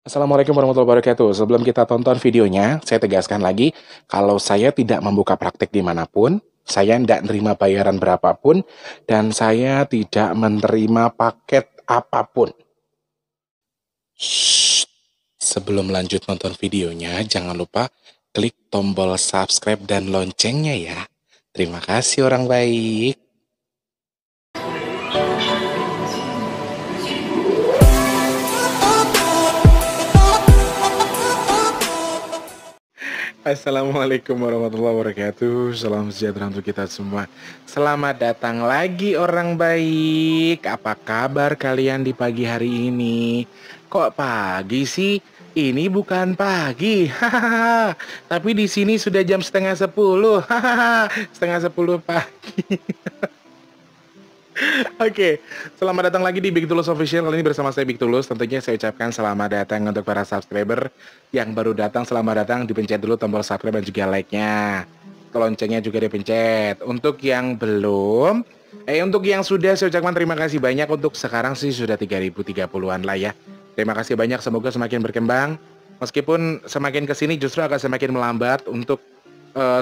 Assalamualaikum warahmatullahi wabarakatuh. Sebelum kita tonton videonya, saya tegaskan lagi, kalau saya tidak membuka praktek dimanapun, saya tidak menerima bayaran berapapun, dan saya tidak menerima paket apapun. Shh. Sebelum lanjut nonton videonya, jangan lupa klik tombol subscribe dan loncengnya ya. Terima kasih orang baik. Assalamualaikum warahmatullahi wabarakatuh. Salam sejahtera untuk kita semua. Selamat datang lagi orang baik. Apa kabar kalian di pagi hari ini? Kok pagi sih? Ini bukan pagi. Hahaha. Tapi di sini sudah jam setengah 10. Hahaha. Setengah 10 pagi. Oke, selamat datang lagi di Big Tulus Official. Kali ini bersama saya Big Tulus. Tentunya saya ucapkan selamat datang untuk para subscriber yang baru datang. Selamat datang, dipencet dulu tombol subscribe dan juga like-nya. Loncengnya juga dipencet. Untuk yang belum, untuk yang sudah, saya ucapkan terima kasih banyak. Untuk sekarang sih sudah 3030-an lah ya. Terima kasih banyak, semoga semakin berkembang. Meskipun semakin kesini justru akan semakin melambat untuk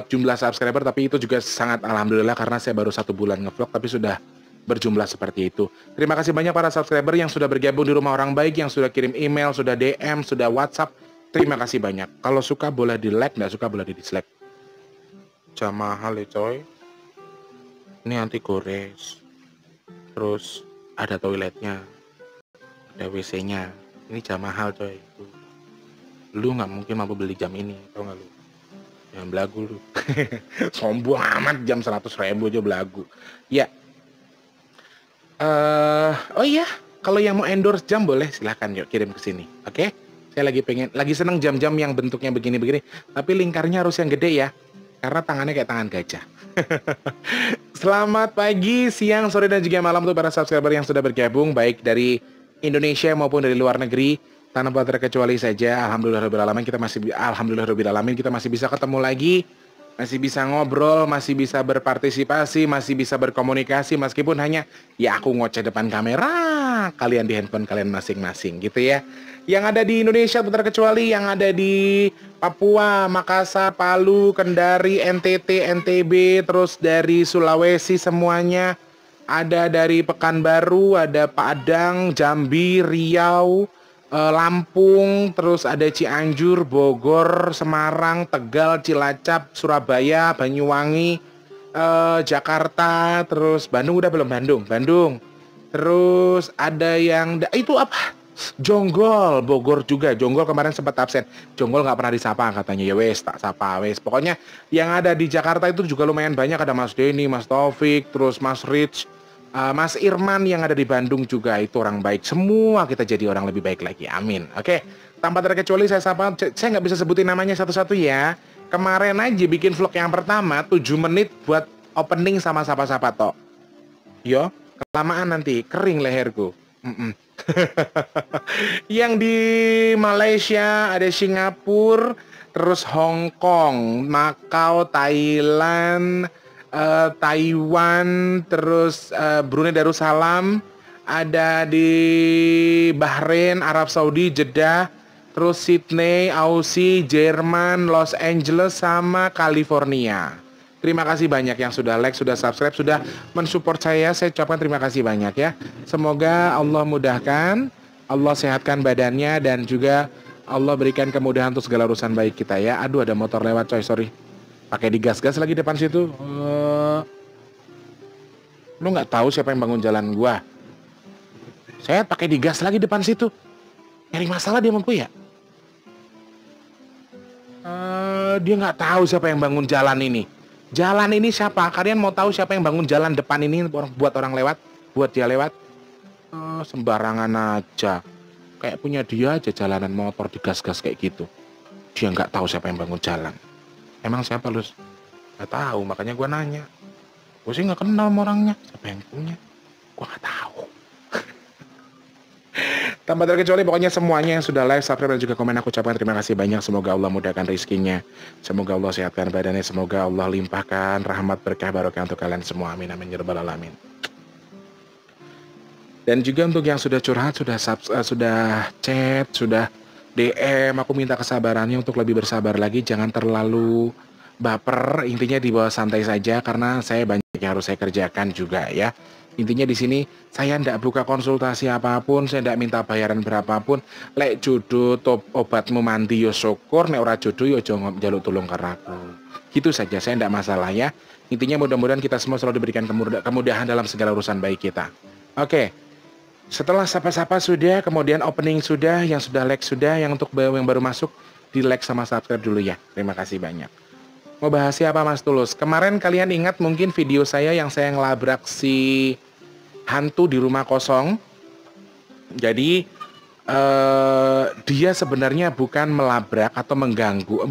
jumlah subscriber, tapi itu juga sangat alhamdulillah karena saya baru 1 bulan ngevlog tapi sudah berjumlah seperti itu. Terima kasih banyak para subscriber yang sudah bergabung di Rumah Orang Baik, yang sudah kirim email, sudah DM, sudah WhatsApp. Terima kasih banyak. Kalau suka boleh di like, nggak suka boleh di dislike. Jam mahal ya coy. Ini anti gores. Terus ada toiletnya, ada WC-nya. Ini jam mahal coy. Lu nggak mungkin mampu beli jam ini, tau nggak lu? Jangan belagu lu. Sombong amat, jam 100.000 aja belagu. Ya. Oh iya, kalau yang mau endorse jam boleh silahkan yuk kirim ke sini, oke? Saya lagi seneng jam-jam yang bentuknya begini-begini, tapi lingkarnya harus yang gede ya, karena tangannya kayak tangan gajah. Selamat pagi, siang, sore, dan juga malam untuk para subscriber yang sudah bergabung, baik dari Indonesia maupun dari luar negeri, tanpa terkecuali saja. Alhamdulillahirobbilalamin kita masih bisa ketemu lagi. Masih bisa ngobrol, masih bisa berpartisipasi, masih bisa berkomunikasi meskipun hanya ya aku ngoceh depan kamera, kalian di handphone kalian masing-masing gitu ya. Yang ada di Indonesia terkecuali yang ada di Papua, Makassar, Palu, Kendari, NTT, NTB, terus dari Sulawesi semuanya. Ada dari Pekanbaru, ada Padang, Jambi, Riau, Lampung, terus ada Cianjur, Bogor, Semarang, Tegal, Cilacap, Surabaya, Banyuwangi, Jakarta, terus Bandung udah belum? Bandung. Terus ada yang itu apa? Jonggol, Bogor juga. Jonggol kemarin sempat absen. Jonggol nggak pernah disapa katanya. Ya wes, tak sapa wes. Pokoknya yang ada di Jakarta itu juga lumayan banyak. Ada Mas Denny, Mas Taufik, terus Mas Rich, Mas Irman yang ada di Bandung juga itu orang baik. Semua kita jadi orang lebih baik lagi. Amin. Oke. Tanpa terkecuali saya sapa. Saya nggak bisa sebutin namanya satu-satu ya. Kemarin aja bikin vlog yang pertama 7 menit buat opening sama sapa-sapa tok. Yo, kelamaan nanti kering leherku. Yang di Malaysia ada Singapura, terus Hong Kong, Macau, Thailand, Taiwan, terus Brunei Darussalam, ada di Bahrain, Arab Saudi, Jeddah, terus Sydney, Aussie, Jerman, Los Angeles, sama California. Terima kasih banyak yang sudah like, sudah subscribe, sudah mensupport saya. Saya ucapkan terima kasih banyak ya. Semoga Allah mudahkan, Allah sehatkan badannya, dan juga Allah berikan kemudahan untuk segala urusan baik kita ya. Aduh, ada motor lewat coy, sorry. Pakai digas-gas lagi depan situ. Lu nggak tahu siapa yang bangun jalan gua? Saya pakai digas lagi depan situ. Nyari masalah dia mampu ya? Dia nggak tahu siapa yang bangun jalan ini. Jalan ini siapa? Kalian mau tahu siapa yang bangun jalan depan ini buat orang lewat? Buat dia lewat? Sembarangan aja. Kayak punya dia aja jalanan motor digas-gas kayak gitu. Dia nggak tahu siapa yang bangun jalan. Emang siapa lu? Gak tahu, makanya gue nanya. Gue sih nggak kenal sama orangnya. Siapa yang punya? Gue nggak tahu. Tanpa terkecuali pokoknya semuanya yang sudah like, subscribe, dan juga komen, aku ucapkan terima kasih banyak. Semoga Allah mudahkan rezekinya, semoga Allah sehatkan badannya, semoga Allah limpahkan rahmat berkah barokah untuk kalian semua. Amin amin ya rabbal alamin. Dan juga untuk yang sudah curhat, sudah chat, sudah DM, aku minta kesabarannya untuk lebih bersabar lagi, jangan terlalu baper, intinya dibawa santai saja karena saya banyak yang harus saya kerjakan juga ya. Intinya di sini saya ndak buka konsultasi apapun, saya ndak minta bayaran berapapun. Lek jodoh top obatmu mandi yo syukur, nek ora jodoh yo aja njaluk tulung karo aku. Gitu saja, saya ndak masalah ya. Intinya mudah-mudahan kita semua selalu diberikan kemudahan dalam segala urusan baik kita. Oke. Setelah sapa-sapa sudah, kemudian opening sudah, yang sudah like sudah, yang untuk yang baru masuk di like sama subscribe dulu ya. Terima kasih banyak. Mau bahas siapa Mas Tulus? Kemarin kalian ingat mungkin video saya yang saya ngelabrak si hantu di rumah kosong. Jadi dia sebenarnya bukan melabrak atau mengganggu.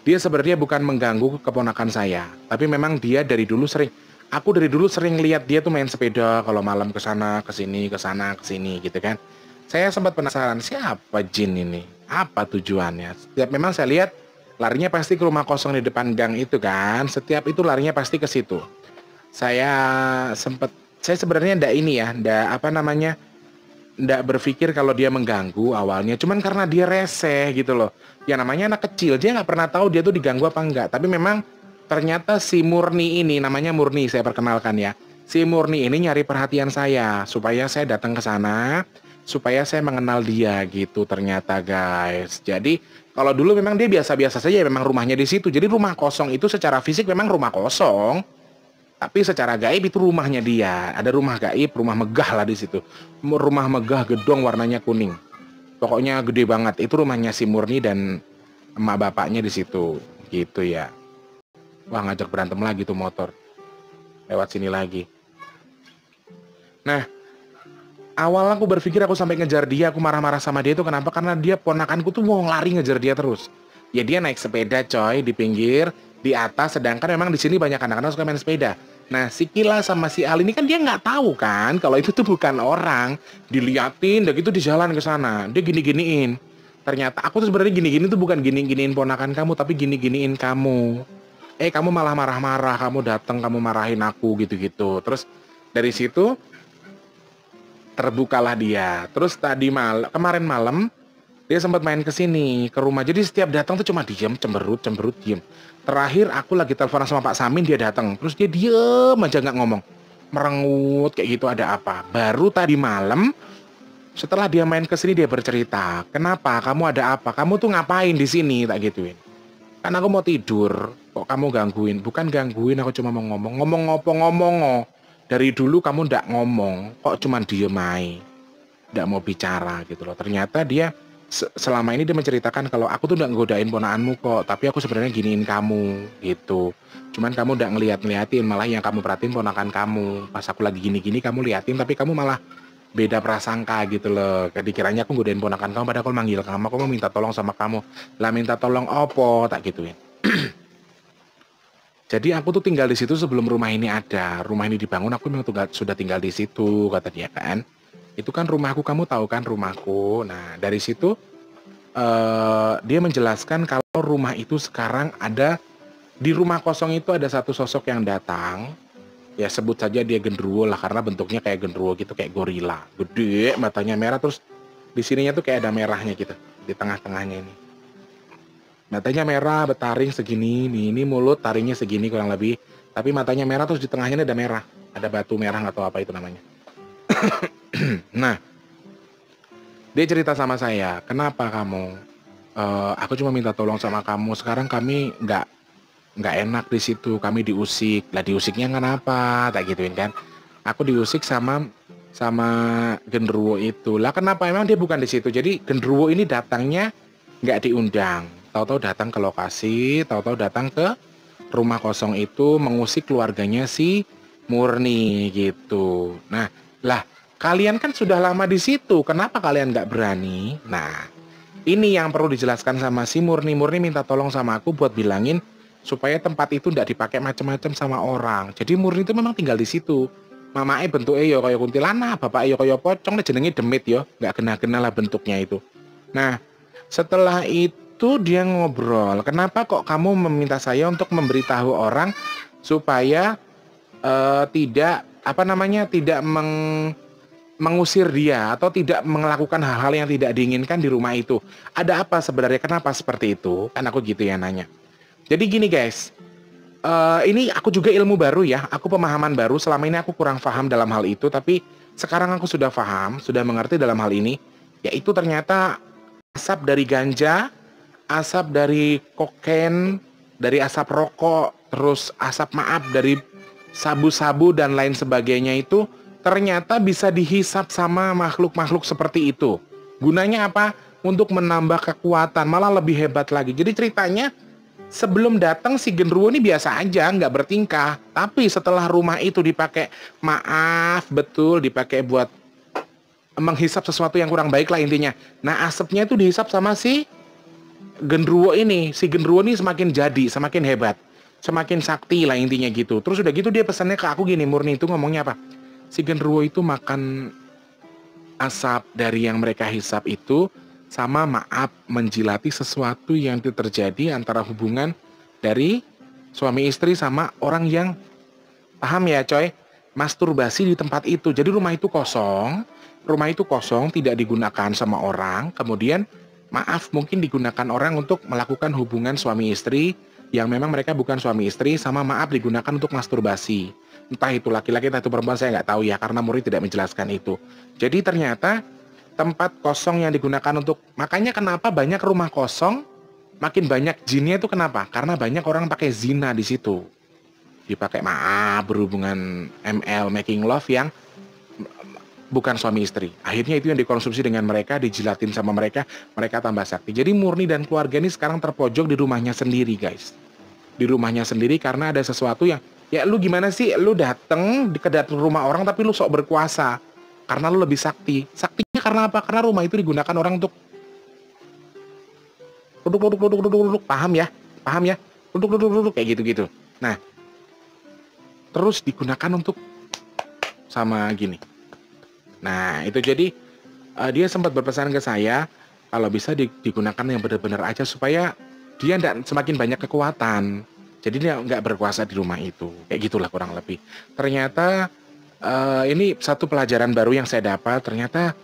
Dia sebenarnya bukan mengganggu keponakan saya, tapi memang dia dari dulu sering. Aku dari dulu sering lihat dia tuh main sepeda kalau malam ke sana, ke sini, ke sana, ke sini gitu kan. Saya sempat penasaran siapa jin ini? Apa tujuannya? Setiap memang saya lihat larinya pasti ke rumah kosong di depan gang itu kan. Setiap itu larinya pasti ke situ. Saya sebenarnya ndak berpikir kalau dia mengganggu awalnya. Cuman karena dia reseh gitu loh. Ya namanya anak kecil, dia nggak pernah tahu dia tuh diganggu apa enggak. Tapi memang ternyata si Murni ini, namanya Murni, saya perkenalkan ya. Si Murni ini nyari perhatian saya, supaya saya datang ke sana, supaya saya mengenal dia gitu ternyata guys. Jadi kalau dulu memang dia biasa-biasa saja, memang rumahnya di situ. Jadi rumah kosong itu secara fisik memang rumah kosong, tapi secara gaib itu rumahnya dia. Ada rumah gaib, rumah megah lah di situ. Rumah megah gedong warnanya kuning. Pokoknya gede banget. Itu rumahnya si Murni dan emak bapaknya di situ. Gitu ya. Wah, ngajak berantem lagi tuh motor. Lewat sini lagi. Nah, awal aku berpikir aku sampai ngejar dia, aku marah-marah sama dia itu kenapa? Karena dia ponakanku tuh mau lari ngejar dia terus. Ya dia naik sepeda coy di pinggir, di atas, sedangkan memang di sini banyak anak-anak suka main sepeda. Nah, si Kila sama si Ali ini kan dia nggak tahu kan kalau itu tuh bukan orang. Diliatin, udah gitu di jalan ke sana. Dia gini-giniin. Ternyata aku tuh sebenarnya gini-gini tuh bukan gini-giniin ponakan kamu, tapi gini-giniin kamu. Kamu malah marah-marah, kamu datang, kamu marahin aku gitu-gitu. Terus dari situ terbukalah dia. Terus kemarin malam dia sempat main ke sini, ke rumah. Jadi setiap datang tuh cuma diem, cemberut, diem. Terakhir aku lagi telepon sama Pak Samin, dia datang. Terus dia diem aja nggak ngomong, merengut kayak gitu. Ada apa? Baru tadi malam setelah dia main ke sini dia bercerita, kenapa? Kamu ada apa? Kamu tuh ngapain di sini? Tak gituin. Kan aku mau tidur, kok kamu gangguin? Bukan gangguin, aku cuma mau ngomong. Ngomong ngopo ngomong. Dari dulu kamu ndak ngomong, kok cuma diem aja. Ndak mau bicara gitu loh. Ternyata dia selama ini dia menceritakan kalau aku tuh ndak ngodain ponakanmu kok, tapi aku sebenarnya giniin kamu gitu. Cuman kamu ndak ngeliatin, malah yang kamu perhatiin ponakan kamu. Pas aku lagi gini-gini kamu liatin, tapi kamu malah beda prasangka gitu loh. Dikiranya aku godain ponakan kamu, padahal aku manggil kamu, aku mau minta tolong sama kamu. Lah minta tolong opo, tak gituin. Jadi aku tuh tinggal di situ sebelum rumah ini ada. Rumah ini dibangun, aku memang sudah tinggal di situ, kata dia kan. Itu kan rumahku, kamu tahu kan rumahku. Nah dari situ dia menjelaskan kalau rumah itu sekarang ada, di rumah kosong itu ada satu sosok yang datang. Ya sebut saja dia genderuwo lah, karena bentuknya kayak genderuwo gitu, kayak gorila. Gede, matanya merah, terus di sininya tuh kayak ada merahnya gitu, di tengah-tengahnya ini. Matanya merah, bertaring segini, ini mulut taringnya segini kurang lebih. Tapi matanya merah, terus di tengahnya ada merah. Ada batu merah atau apa itu namanya. Nah, dia cerita sama saya, kenapa kamu? Aku cuma minta tolong sama kamu, sekarang kami nggak enak di situ, kami diusik. Lah diusiknya kenapa? Tak gituin kan. Aku diusik sama genderuwo itu. Lah kenapa? Emang dia bukan di situ. Jadi genderuwo ini datangnya nggak diundang. Tahu-tahu datang ke lokasi, tahu-tahu datang ke rumah kosong itu mengusik keluarganya si Murni gitu. Nah, lah kalian kan sudah lama di situ. Kenapa kalian nggak berani? Nah, ini yang perlu dijelaskan sama si Murni. Murni minta tolong sama aku buat bilangin supaya tempat itu tidak dipakai macam-macam sama orang. Jadi Murni itu memang tinggal di situ. Mamake bentuknya yo kayak kuntilanak, bapak yo kayak pocong, jenenge demit yo, nggak kena-kena lah bentuknya itu. Nah, setelah itu dia ngobrol, kenapa kok kamu meminta saya untuk memberitahu orang supaya tidak mengusir dia atau tidak melakukan hal-hal yang tidak diinginkan di rumah itu. Ada apa sebenarnya? Kenapa seperti itu? Kan aku gitu ya nanya. Jadi gini guys, ini aku juga ilmu baru ya, aku pemahaman baru. Selama ini aku kurang paham dalam hal itu, tapi sekarang aku sudah paham, sudah mengerti dalam hal ini. Yaitu ternyata asap dari ganja, asap dari kokain, dari asap rokok, terus asap maaf dari sabu-sabu dan lain sebagainya itu ternyata bisa dihisap sama makhluk-makhluk seperti itu. Gunanya apa? Untuk menambah kekuatan, malah lebih hebat lagi. Jadi ceritanya sebelum datang si genderuwo ini biasa aja, nggak bertingkah. Tapi setelah rumah itu dipakai, maaf betul, dipakai buat menghisap sesuatu yang kurang baik lah intinya. Nah asapnya itu dihisap sama si genderuwo ini. Si genderuwo ini semakin jadi, semakin hebat, semakin sakti lah intinya gitu. Terus udah gitu dia pesannya ke aku gini, Murni itu ngomongnya apa? Si genderuwo itu makan asap dari yang mereka hisap itu sama maaf menjilati sesuatu yang terjadi antara hubungan dari suami istri sama orang yang, paham ya coy, masturbasi di tempat itu. Jadi rumah itu kosong, tidak digunakan sama orang, kemudian maaf mungkin digunakan orang untuk melakukan hubungan suami istri yang memang mereka bukan suami istri, sama maaf digunakan untuk masturbasi. Entah itu laki-laki, entah itu perempuan, saya nggak tahu ya, karena murid tidak menjelaskan itu. Jadi ternyata tempat kosong yang digunakan untuk, makanya kenapa banyak rumah kosong, makin banyak jinnya itu kenapa? Karena banyak orang pakai zina di situ. Dipakai maaf berhubungan ML, making love yang bukan suami istri. Akhirnya itu yang dikonsumsi dengan mereka, dijilatin sama mereka, mereka tambah sakti. Jadi Murni dan keluarga ini sekarang terpojok di rumahnya sendiri guys. Di rumahnya sendiri karena ada sesuatu yang, ya lu gimana sih, lu dateng ke rumah orang tapi lu sok berkuasa. Karena lu lebih sakti. Saktinya karena apa? Karena rumah itu digunakan orang untuk duduk, paham ya? Paham ya? Duduk, kayak gitu-gitu. Nah, terus digunakan untuk sama gini. Nah, itu jadi dia sempat berpesan ke saya kalau bisa digunakan yang benar-benar aja supaya dia tidak semakin banyak kekuatan. Jadi dia nggak berkuasa di rumah itu. Kayak gitulah kurang lebih. Ternyata ini satu pelajaran baru yang saya dapat. Ternyata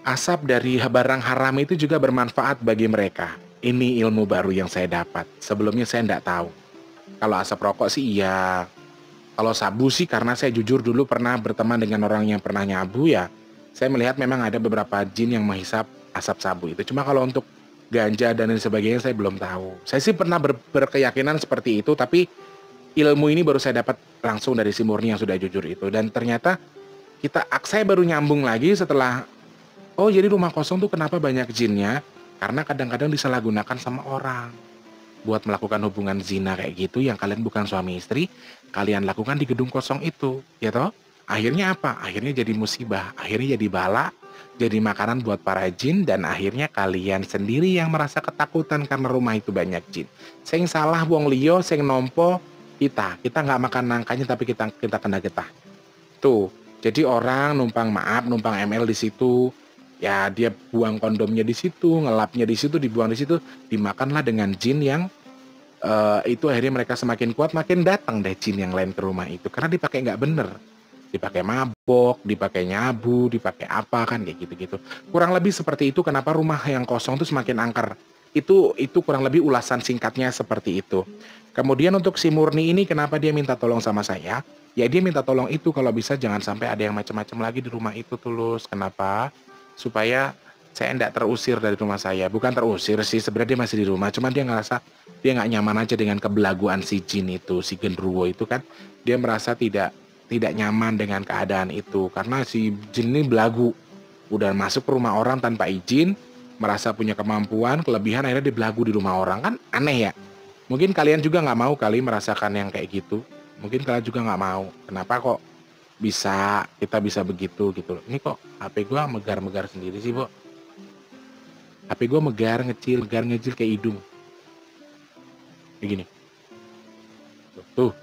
asap dari barang haram itu juga bermanfaat bagi mereka. Ini ilmu baru yang saya dapat. Sebelumnya saya nggak tahu. Kalau asap rokok sih iya. Kalau sabu sih karena saya jujur dulu pernah berteman dengan orang yang pernah nyabu ya. Saya melihat memang ada beberapa jin yang menghisap asap sabu itu. Cuma kalau untuk ganja dan lain sebagainya saya belum tahu. Saya sih pernah berkeyakinan seperti itu, tapi ilmu ini baru saya dapat langsung dari si Murni yang sudah jujur itu. Dan ternyata saya baru nyambung lagi setelah, oh jadi rumah kosong tuh kenapa banyak jinnya? Karena kadang-kadang disalahgunakan sama orang buat melakukan hubungan zina kayak gitu yang kalian bukan suami istri, kalian lakukan di gedung kosong itu, ya toh? Akhirnya apa? Akhirnya jadi musibah, akhirnya jadi bala, jadi makanan buat para jin, dan akhirnya kalian sendiri yang merasa ketakutan karena rumah itu banyak jin. Sing salah wong liyo, sing nompo kita nggak makan nangkanya tapi kita kena getah. Tuh, jadi orang numpang ML di situ, ya dia buang kondomnya di situ, ngelapnya di situ, dibuang di situ, dimakanlah dengan jin yang itu akhirnya mereka semakin kuat, makin datang deh jin yang lain ke rumah itu karena dipakai nggak bener, dipakai mabok, dipakai nyabu, dipakai apa kan kayak gitu-gitu. Kurang lebih seperti itu kenapa rumah yang kosong tuh semakin angker. Itu kurang lebih ulasan singkatnya seperti itu. Kemudian untuk si Murni ini kenapa dia minta tolong sama saya? Ya dia minta tolong itu kalau bisa jangan sampai ada yang macam-macam lagi di rumah itu Tulus. Kenapa? Supaya saya tidak terusir dari rumah saya. Bukan terusir sih, sebenarnya dia masih di rumah. Cuman dia ngerasa dia nggak nyaman aja dengan kebelaguan si jin itu, si genderuwo itu kan. Dia merasa tidak nyaman dengan keadaan itu. Karena si jin ini belagu. Udah masuk ke rumah orang tanpa izin, merasa punya kemampuan, kelebihan, akhirnya dia belagu di rumah orang. Kan aneh ya. Mungkin kalian juga nggak mau kali merasakan yang kayak gitu. Mungkin kalian juga nggak mau. Kenapa kok kita bisa begitu gitu. Ini kok HP gue megar-megar sendiri sih, Bo. HP gue megar ngecil kayak hidung. Kayak gini. Tuh,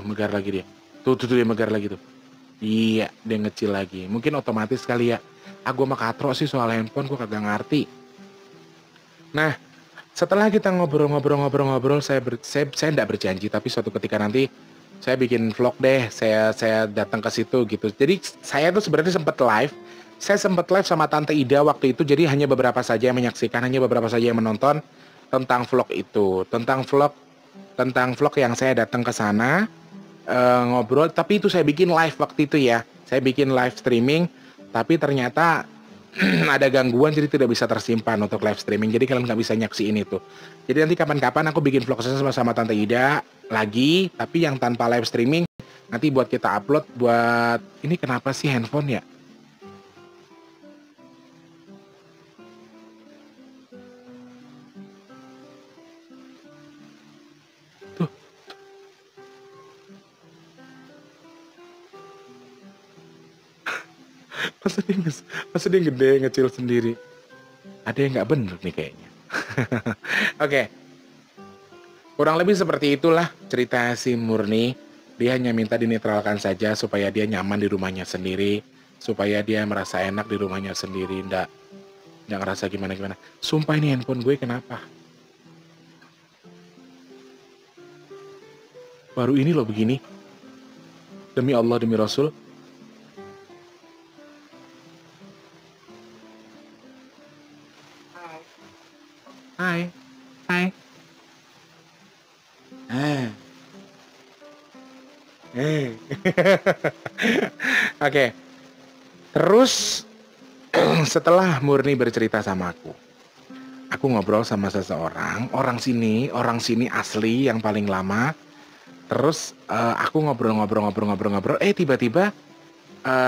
megar lagi dia. Tuh dia megar lagi tuh. Iya, dia ngecil lagi. Mungkin otomatis kali ya. Gue mah katro sih soal handphone, gue kagak ngerti. Nah, setelah kita ngobrol, saya tidak berjanji, tapi suatu ketika nanti saya bikin vlog deh, saya datang ke situ gitu. Jadi saya tuh sebenarnya sempat live sama Tante Ida waktu itu. Jadi hanya beberapa saja yang menyaksikan, hanya beberapa saja yang menonton tentang vlog itu, tentang vlog yang saya datang ke sana ngobrol. Tapi itu saya bikin live waktu itu ya, saya bikin live streaming. Tapi ternyata ada gangguan jadi tidak bisa tersimpan untuk live streaming. Jadi kalian nggak bisa nyaksiin itu. Jadi nanti kapan-kapan aku bikin vlog sama Tante Ida lagi, tapi yang tanpa live streaming. Nanti buat kita upload buat ini kenapa sih handphone ya? Tuh, masa dia gede ngecil sendiri. Ada yang nggak bener nih kayaknya. Oke, kurang lebih seperti itulah cerita si Murni. Dia hanya minta dinetralkan saja supaya dia nyaman di rumahnya sendiri, supaya dia merasa enak di rumahnya sendiri, nggak ngerasa gimana-gimana. Sumpah ini handphone gue kenapa? Baru ini loh begini. Demi Allah, demi Rasul. Hai, hai. Ah, Oke, terus setelah Murni bercerita sama aku ngobrol sama seseorang, orang sini asli yang paling lama. Terus aku ngobrol, tiba-tiba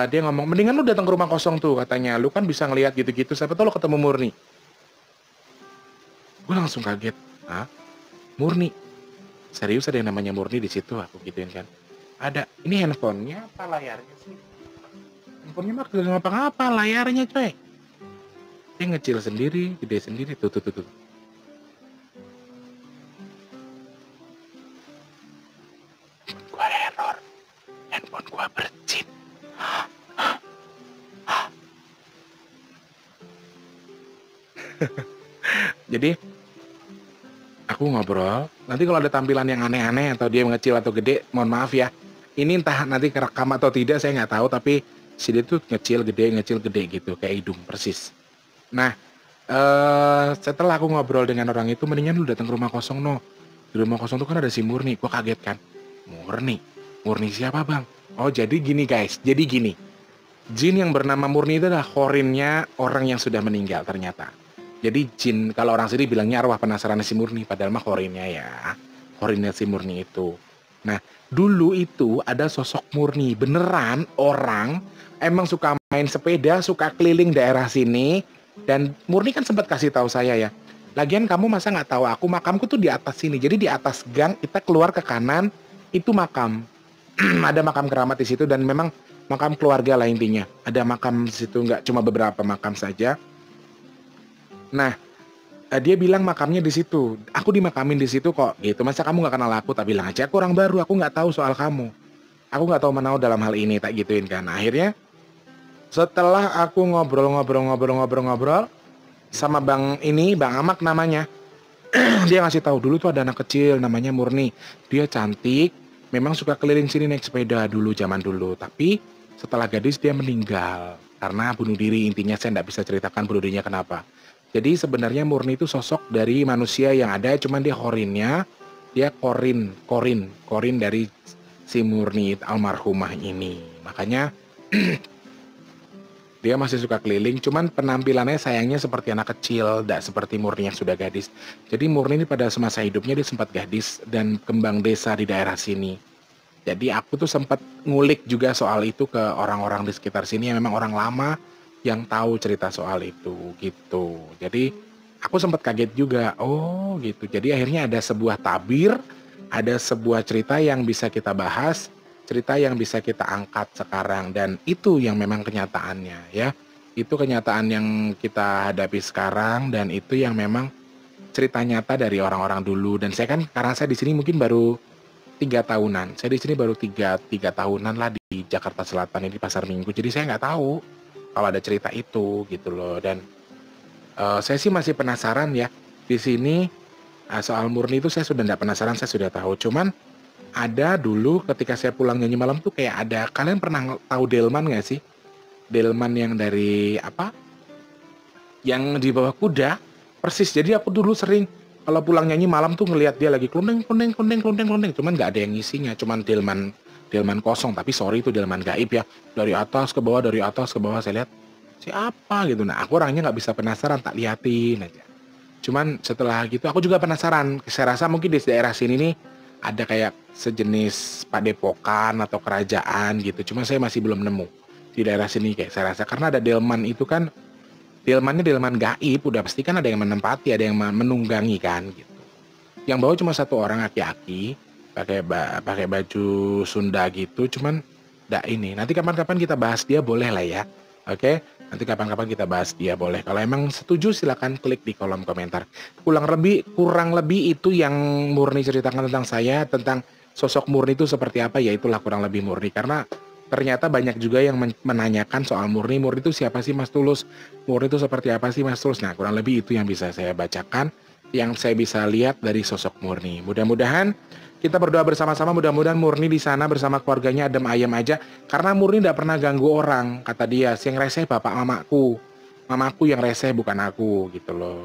dia ngomong, mendingan lu datang ke rumah kosong tuh katanya, lu kan bisa ngelihat gitu-gitu, siapa tahu lu ketemu Murni. Gue langsung kaget, ah, Murni, serius ada yang namanya Murni di situ? Aku gituin kan. Ada, ini handphonenya apa layarnya sih? Handphonenya mah gak ngapa-ngapa, layarnya coy. Dia ngecil sendiri, gede sendiri, tuh. Gua error, handphone gua berjin. Jadi aku ngobrol, nanti kalau ada tampilan yang aneh-aneh atau dia mengecil atau gede, mohon maaf ya. Ini entah nanti kerekam atau tidak saya nggak tahu, tapi si dia tuh ngecil gede gitu, kayak hidung persis. Nah, setelah aku ngobrol dengan orang itu, mendingan lu datang ke rumah kosong no. Di rumah kosong tuh kan ada si Murni. Gua kaget kan. Murni siapa bang? Oh jadi gini guys, jadi gini. Jin yang bernama Murni itu adalah korinnya orang yang sudah meninggal ternyata. Jadi jin, kalau orang sini bilangnya arwah penasaran si Murni, padahal mah korinnya ya. Korinnya si Murni itu. Nah, dulu itu ada sosok Murni, beneran orang emang suka main sepeda, suka keliling daerah sini. Dan Murni kan sempat kasih tahu saya ya. Lagian kamu masa nggak tahu aku makamku tuh di atas sini. Jadi di atas gang kita keluar ke kanan itu makam. Ada makam keramat di situ dan memang makam keluarga lah intinya. Ada makam di situ, nggak cuma beberapa makam saja. Nah, dia bilang makamnya di situ. Aku dimakamin di situ kok gitu. Masa kamu nggak kenal aku? Tak bilang aja aku orang baru, aku nggak tahu soal kamu. Aku nggak tahu menau dalam hal ini, tak gituin kan. Akhirnya setelah aku ngobrol sama Bang Amak namanya. Dia ngasih tahu dulu tuh ada anak kecil namanya Murni. Dia cantik, memang suka keliling sini naik sepeda dulu zaman dulu. Tapi setelah gadis dia meninggal karena bunuh diri. Intinya saya nggak bisa ceritakan bunuh dirinya kenapa. Jadi sebenarnya Murni itu sosok dari manusia yang ada, cuman dia korinnya, dia korin dari si Murni almarhumah ini. Makanya dia masih suka keliling, cuman penampilannya sayangnya seperti anak kecil, tidak seperti Murni yang sudah gadis. Jadi Murni ini pada semasa hidupnya dia sempat gadis dan kembang desa di daerah sini. Jadi aku tuh sempat ngulik juga soal itu ke orang-orang di sekitar sini yang memang orang lama yang tahu cerita soal itu gitu. Jadi aku sempat kaget juga, oh gitu. Jadi akhirnya ada sebuah tabir, ada sebuah cerita yang bisa kita bahas, cerita yang bisa kita angkat sekarang, dan itu yang memang kenyataannya ya. Itu kenyataan yang kita hadapi sekarang dan itu yang memang cerita nyata dari orang-orang dulu. Dan saya kan karena saya di sini mungkin baru 3 tahunan. Saya di sini baru tiga tahunan lah di Jakarta Selatan ini Pasar Minggu. Jadi saya nggak tahu kalau ada cerita itu gitu loh. Dan saya sih masih penasaran ya di sini soal Murni itu saya sudah nggak penasaran, saya sudah tahu. Cuman ada dulu ketika saya pulang nyanyi malam tuh kayak ada, kalian pernah tahu delman nggak sih? Delman yang dari apa? Yang di bawah kuda, persis. Jadi aku dulu sering kalau pulang nyanyi malam tuh ngelihat dia lagi klundeng klundeng klundeng klundeng klundeng, cuman nggak ada yang ngisinya, cuman delman delman kosong. Tapi sorry itu delman gaib ya, dari atas ke bawah, dari atas ke bawah saya lihat siapa gitu. Nah aku orangnya nggak bisa penasaran, tak liatin aja. Cuman setelah gitu aku juga penasaran. Saya rasa mungkin di daerah sini nih ada kayak sejenis padepokan atau kerajaan gitu. Cuma saya masih belum nemu di daerah sini kayak saya rasa, karena ada delman itu kan, delmannya delman gaib, udah pasti kan ada yang menempati, ada yang menunggangi kan gitu. Yang bawa cuma satu orang laki-laki, pakai baju Sunda gitu, cuman nggak ini. Nanti kapan-kapan kita bahas dia boleh lah ya. Oke, nanti kapan-kapan kita bahas dia boleh. Kalau emang setuju silakan klik di kolom komentar. Kurang lebih itu yang Murni ceritakan tentang saya, tentang sosok Murni itu seperti apa, ya itulah kurang lebih Murni. Karena ternyata banyak juga yang menanyakan soal Murni. Murni itu siapa sih Mas Tulus? Murni itu seperti apa sih Mas Tulus? Nah, kurang lebih itu yang bisa saya bacakan, yang saya bisa lihat dari sosok Murni. Mudah-mudahan kita berdoa bersama-sama, mudah-mudahan Murni di sana bersama keluarganya adem ayem aja. Karena Murni tidak pernah ganggu orang, kata dia. Yang reseh bapak mamaku. Mamaku yang reseh bukan aku gitu loh.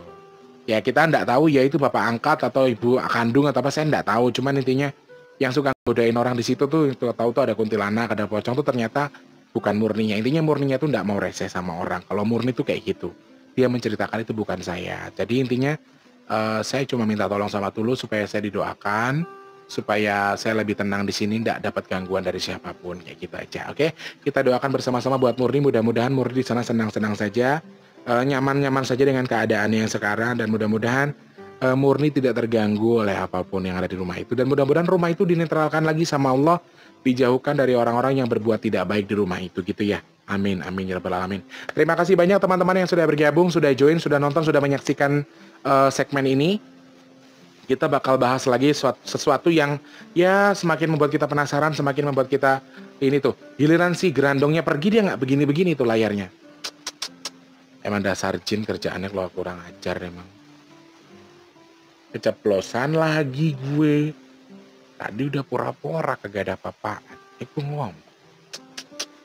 Ya kita nggak tahu ya itu bapak angkat atau ibu kandung atau apa, saya nggak tahu. Cuman intinya yang suka godain orang di situ tuh tahu tuh ada kuntilanak, ada pocong tuh ternyata bukan Murninya. Intinya Murninya tuh nggak mau reseh sama orang. Kalau Murni tuh kayak gitu. Dia menceritakan itu bukan saya. Jadi intinya saya cuma minta tolong sama Tulus supaya saya didoakan, supaya saya lebih tenang di sini, tidak dapat gangguan dari siapapun, kayak gitu aja. Oke, kita doakan bersama-sama buat Murni. Mudah-mudahan Murni di sana senang-senang saja, nyaman-nyaman saja dengan keadaan yang sekarang, dan mudah-mudahan Murni tidak terganggu oleh apapun yang ada di rumah itu, dan mudah-mudahan rumah itu dinetralkan lagi sama Allah, dijauhkan dari orang-orang yang berbuat tidak baik di rumah itu, gitu ya. Amin, amin ya rabbal alamin. Terima kasih banyak teman-teman yang sudah bergabung, sudah join, sudah nonton, sudah menyaksikan segmen ini. Kita bakal bahas lagi sesuatu yang ya semakin membuat kita penasaran, semakin membuat kita ini tuh. Giliran si gerandongnya pergi dia nggak begini-begini tuh layarnya. Emang dasar jin kerjaannya kalau kurang ajar emang. Keceplosan lagi gue. Tadi udah pura-pura kagak ada apa-apaan. Aku ngomong.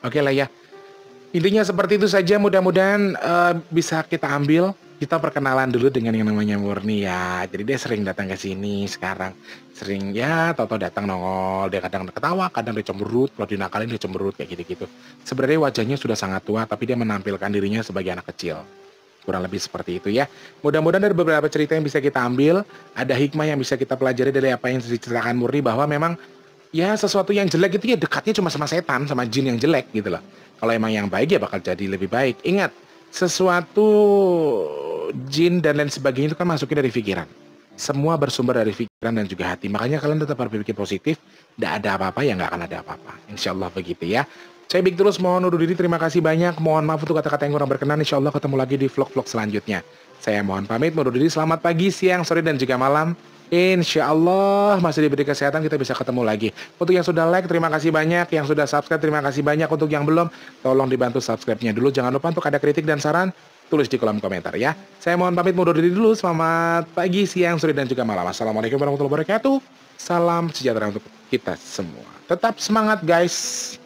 Oke lah ya. Intinya seperti itu saja, mudah-mudahan bisa kita ambil. Kita perkenalan dulu dengan yang namanya Murni ya. Jadi dia sering datang ke sini sekarang. Sering ya, tau-tau datang nongol. Dia kadang ketawa, kadang dia cemberut. Kalau dinakalin dia cemberut kayak gitu-gitu. Sebenarnya wajahnya sudah sangat tua, tapi dia menampilkan dirinya sebagai anak kecil. Kurang lebih seperti itu ya. Mudah-mudahan dari beberapa cerita yang bisa kita ambil, ada hikmah yang bisa kita pelajari dari apa yang diceritakan Murni, bahwa memang ya sesuatu yang jelek itu ya dekatnya cuma sama setan, sama jin yang jelek gitu loh. Kalau emang yang baik ya bakal jadi lebih baik. Ingat, sesuatu jin dan lain sebagainya itu kan masuknya dari pikiran. Semua bersumber dari pikiran dan juga hati. Makanya kalian tetap berpikir positif. Tidak ada apa-apa ya nggak akan ada apa-apa. Insya Allah begitu ya. Saya Big Tulus mohon undur diri. Terima kasih banyak. Mohon maaf untuk kata-kata yang kurang berkenan. Insya Allah ketemu lagi di vlog-vlog selanjutnya. Saya mohon pamit undur diri. Selamat pagi, siang, sore, dan juga malam. Insya Allah masih diberi kesehatan, kita bisa ketemu lagi. Untuk yang sudah like, terima kasih banyak. Yang sudah subscribe, terima kasih banyak. Untuk yang belum, tolong dibantu subscribe-nya dulu. Jangan lupa untuk ada kritik dan saran, tulis di kolom komentar ya. Saya mohon pamit mundur diri dulu. Selamat pagi, siang, sore, dan juga malam. Assalamualaikum warahmatullahi wabarakatuh. Salam sejahtera untuk kita semua. Tetap semangat guys.